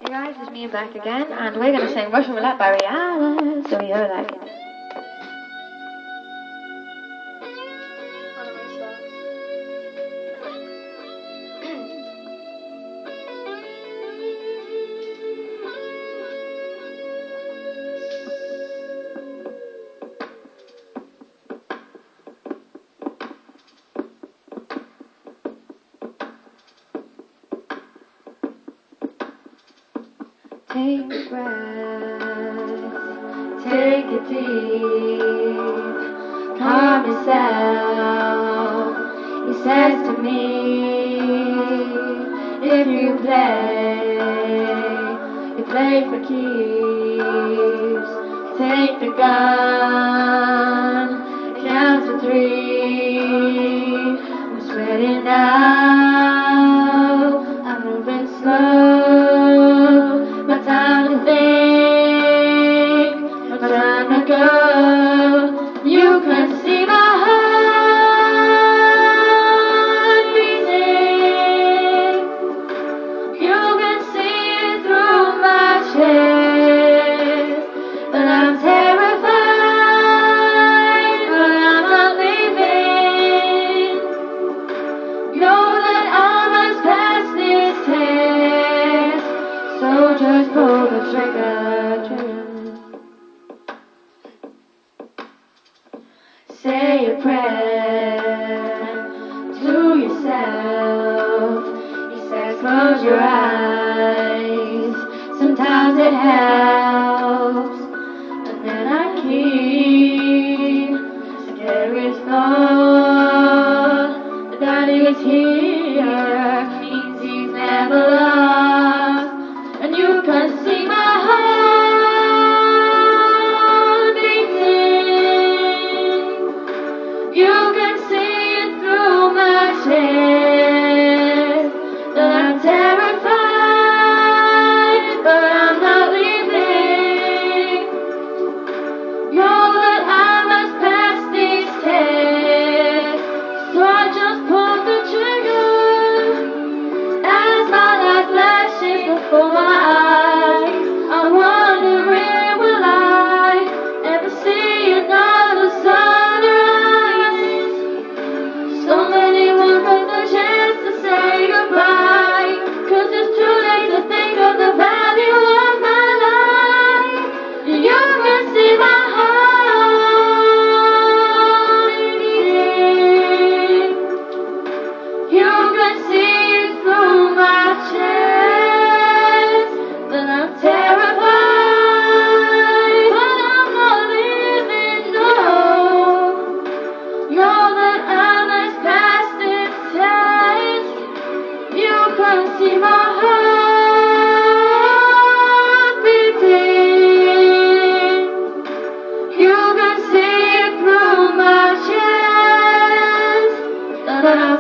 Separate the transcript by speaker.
Speaker 1: Hey guys, it's me back again, and we're gonna sing Russian Roulette by Rihanna. So we are like. Take a breath, take it deep, calm yourself. He says to me, if you play for keeps. Take the gun, count to 3. I'm sweating now, I'm moving slow. You can see my heart beating. You can see it through my chest. But I'm terrified, but I'm not leaving. Know that I must pass this test. So just pull the trigger. Say a prayer to yourself. He says close your eyes, sometimes it helps. And then I keep scary thought that he's here, means he's never lost. And you can see my heart beating. You can see it through my chest. That I'm terrified, but I'm not leaving. Know that I must pass this test. So I just pulled the trigger as my light flashes before my eyes. I'm wondering, will I ever see another sunrise? So many won't get the chance to say goodbye, 'cause it's too late to think of the value of my life. You can see my heart beating. You can see it through my chest. That I'm terrified, but I'm not leaving, no. Know that I must pass this test. You can see my heart beating. You can see it through my chest. That I'm